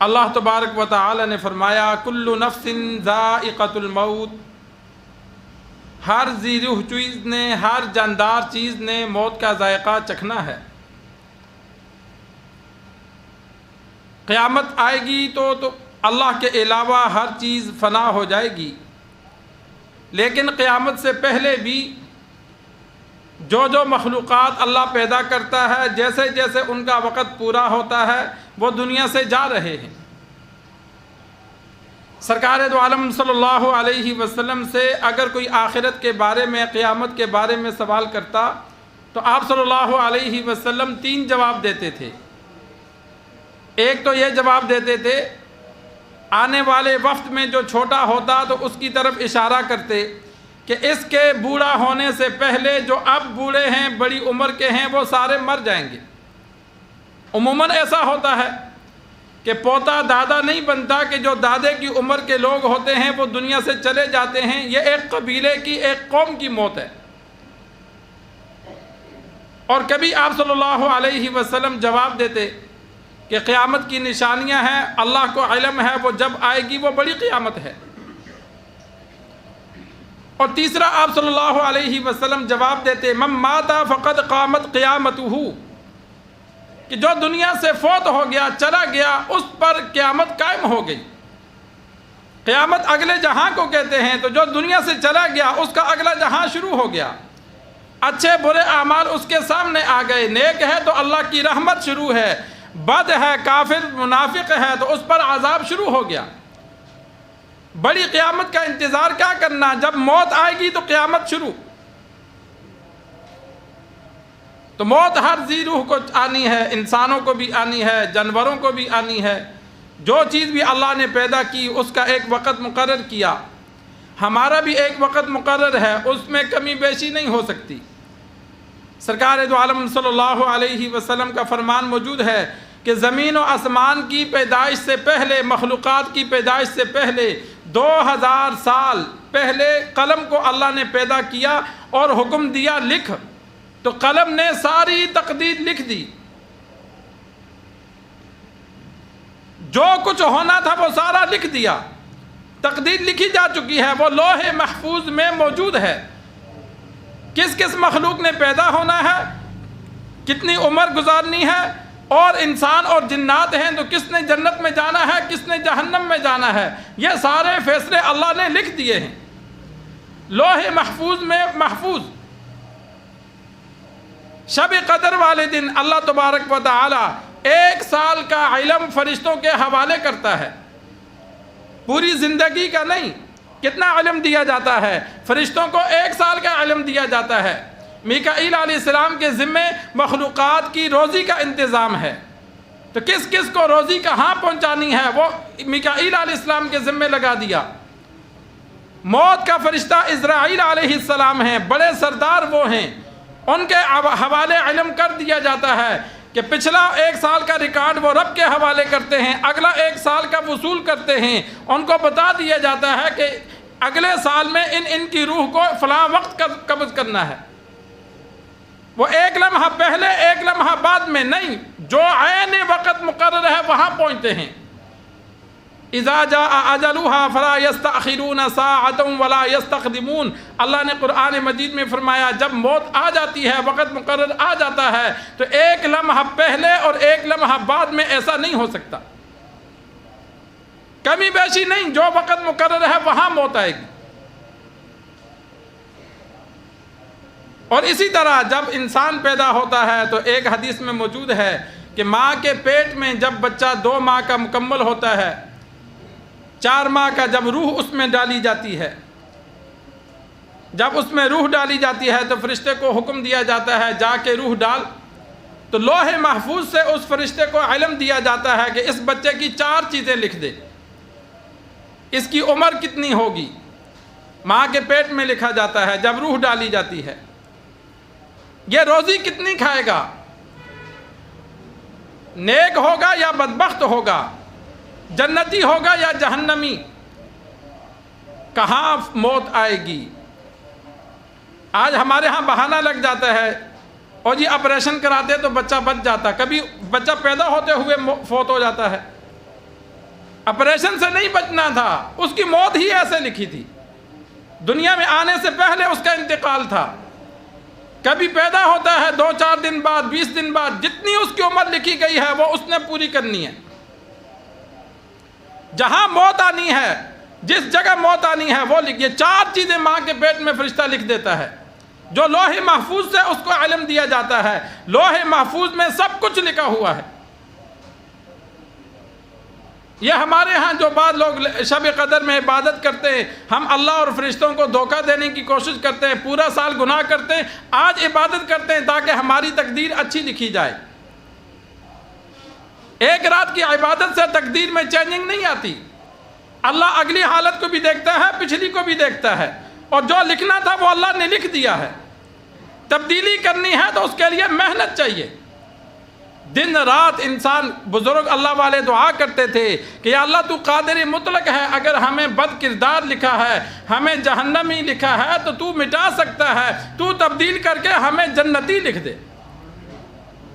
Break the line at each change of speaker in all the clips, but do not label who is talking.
اللہ تبارک و تعالی نے فرمایا کل نفس ذائقۃ الموت، ہر ذی روح چیز نے، ہر جاندار چیز نے موت کا ذائقہ چکھنا ہے۔ قیامت آئے گی تو اللہ کے علاوہ ہر چیز فنا ہو جائے گی، لیکن قیامت سے پہلے بھی جو مخلوقات اللہ پیدا کرتا ہے، جیسے جیسے ان کا وقت پورا ہوتا ہے وہ دنیا سے جا رہے ہیں۔ سرکار دو عالم صلی اللہ علیہ وسلم سے اگر کوئی آخرت کے بارے میں، قیامت کے بارے میں سوال کرتا تو آپ صلی اللہ علیہ وسلم 3 جواب دیتے تھے۔ ایک تو یہ جواب دیتے تھے، آنے والے وقت میں جو چھوٹا ہوتا تو اس کی طرف اشارہ کرتے کہ اس کے بوڑھا ہونے سے پہلے جو اب بوڑھے ہیں، بڑی عمر کے ہیں، وہ سارے مر جائیں گے۔ عموماً ایسا ہوتا ہے کہ پوتا دادا نہیں بنتا، کہ جو دادے کی عمر کے لوگ ہوتے ہیں وہ دنیا سے چلے جاتے ہیں۔ یہ ایک قبیلے کی، ایک قوم کی موت ہے۔ اور کبھی آپ صلی اللہ علیہ وسلم جواب دیتے کہ قیامت کی نشانیاں ہیں، اللہ کو علم ہے وہ جب آئے گی وہ بڑی قیامت ہے۔ اور تیسرا آپ صلی اللہ علیہ وسلم جواب دیتے من مات فقد قامت قیامتہ، کہ جو دنیا سے فوت ہو گیا، چلا گیا، اس پر قیامت قائم ہو گئی۔ قیامت اگلے جہاں کو کہتے ہیں، تو جو دنیا سے چلا گیا اس کا اگلا جہاں شروع ہو گیا۔ اچھے برے اعمال اس کے سامنے آ گئے، نیک ہے تو اللہ کی رحمت شروع ہے، بد ہے، کافر منافق ہے تو اس پر عذاب شروع ہو گیا۔ بڑی قیامت کا انتظار کیا کرنا، جب موت آئے گی تو قیامت شروع۔ تو موت ہر ذی روح کو آنی ہے، انسانوں کو بھی آنی ہے، جانوروں کو بھی آنی ہے۔ جو چیز بھی اللہ نے پیدا کی اس کا ایک وقت مقرر کیا، ہمارا بھی ایک وقت مقرر ہے، اس میں کمی بیشی نہیں ہو سکتی۔ سرکار دو عالم صلی اللہ علیہ وسلم کا فرمان موجود ہے کہ زمین و آسمان کی پیدائش سے پہلے، مخلوقات کی پیدائش سے پہلے 2000 سال پہلے قلم کو اللہ نے پیدا کیا اور حکم دیا لکھ، تو قلم نے ساری تقدیر لکھ دی۔ جو کچھ ہونا تھا وہ سارا لکھ دیا، تقدیر لکھی جا چکی ہے، وہ لوح محفوظ میں موجود ہے۔ کس کس مخلوق نے پیدا ہونا ہے، کتنی عمر گزارنی ہے، اور انسان اور جنات ہیں تو کس نے جنت میں جانا ہے، کس نے جہنم میں جانا ہے، یہ سارے فیصلے اللہ نے لکھ دیے ہیں لوح محفوظ میں محفوظ۔ شب قدر والے دن اللہ تبارک و تعالی 1 سال کا علم فرشتوں کے حوالے کرتا ہے، پوری زندگی کا نہیں۔ کتنا علم دیا جاتا ہے فرشتوں کو؟ 1 سال کا علم دیا جاتا ہے۔ میکائیل علیہ السلام کے ذمے مخلوقات کی روزی کا انتظام ہے، تو کس کس کو روزی کہاں پہنچانی ہے وہ میکائیل علیہ السلام کے ذمے لگا دیا۔ موت کا فرشتہ عزرائیل علیہ السلام ہیں، بڑے سردار وہ ہیں، ان کے حوالے علم کر دیا جاتا ہے کہ پچھلا 1 سال کا ریکارڈ وہ رب کے حوالے کرتے ہیں، اگلا 1 سال کا وصول کرتے ہیں۔ ان کو بتا دیا جاتا ہے کہ اگلے سال میں ان کی روح کو فلاں وقت قبض کرنا ہے۔ وہ 1 لمحہ پہلے 1 لمحہ بعد میں نہیں، جو عین وقت مقرر ہے وہاں پہنچتے ہیں۔ اذا جاء اجلها فلا يستأخرون ساعة ولا يستقدمون، اللہ نے قرآن مجید میں فرمایا جب موت آ جاتی ہے، وقت مقرر آ جاتا ہے، تو 1 لمحہ پہلے اور 1 لمحہ بعد میں ایسا نہیں ہو سکتا، کمی بیشی نہیں، جو وقت مقرر ہے وہاں موت آئے گی۔ اور اسی طرح جب انسان پیدا ہوتا ہے تو ایک حدیث میں موجود ہے کہ ماں کے پیٹ میں جب بچہ 2 ماہ کا مکمل ہوتا ہے، 4 ماہ کا جب روح اس میں ڈالی جاتی ہے، جب اس میں روح ڈالی جاتی ہے تو فرشتے کو حکم دیا جاتا ہے جا کے روح ڈال، تو لوح محفوظ سے اس فرشتے کو علم دیا جاتا ہے کہ اس بچے کی 4 چیزیں لکھ دے۔ اس کی عمر کتنی ہوگی، ماں کے پیٹ میں لکھا جاتا ہے جب روح ڈالی جاتی ہے۔ یہ روزی کتنی کھائے گا، نیک ہوگا یا بدبخت ہوگا، جنتی ہوگا یا جہنمی، کہاں موت آئے گی۔ آج ہمارے ہاں بہانہ لگ جاتا ہے اور جی آپریشن کراتے تو بچہ بچ جاتا، کبھی بچہ پیدا ہوتے ہوئے فوت ہو جاتا ہے۔ آپریشن سے نہیں بچنا تھا، اس کی موت ہی ایسے لکھی تھی، دنیا میں آنے سے پہلے اس کا انتقال تھا۔ کبھی پیدا ہوتا ہے 2-4 دن بعد، 20 دن بعد، جتنی اس کی عمر لکھی گئی ہے وہ اس نے پوری کرنی ہے۔ جہاں موت آنی ہے، جس جگہ موت آنی ہے وہ لکھیے۔ 4 چیزیں ماں کے پیٹ میں فرشتہ لکھ دیتا ہے، جو لوح محفوظ سے اس کو علم دیا جاتا ہے۔ لوح محفوظ میں سب کچھ لکھا ہوا ہے۔ یہ ہمارے ہاں جو بعض لوگ شب قدر میں عبادت کرتے ہیں، ہم اللہ اور فرشتوں کو دھوکہ دینے کی کوشش کرتے ہیں، پورا سال گناہ کرتے ہیں، آج عبادت کرتے ہیں تاکہ ہماری تقدیر اچھی لکھی جائے۔ ایک رات کی عبادت سے تقدیر میں چینجنگ نہیں آتی۔ اللہ اگلی حالت کو بھی دیکھتا ہے، پچھلی کو بھی دیکھتا ہے، اور جو لکھنا تھا وہ اللہ نے لکھ دیا ہے۔ تبدیلی کرنی ہے تو اس کے لیے محنت چاہیے۔ دن رات انسان، بزرگ اللہ والے دعا کرتے تھے کہ یا اللہ تو قادر مطلق ہے، اگر ہمیں بد کردار لکھا ہے، ہمیں جہنمی لکھا ہے تو تو مٹا سکتا ہے، تو تبدیل کر کے ہمیں جنتی لکھ دے۔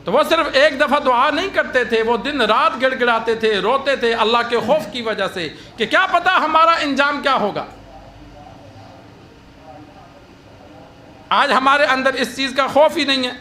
تو وہ صرف ایک دفعہ دعا نہیں کرتے تھے، وہ دن رات گڑ گڑاتے تھے، روتے تھے اللہ کے خوف کی وجہ سے کہ کیا پتہ ہمارا انجام کیا ہوگا۔ آج ہمارے اندر اس چیز کا خوف ہی نہیں ہے۔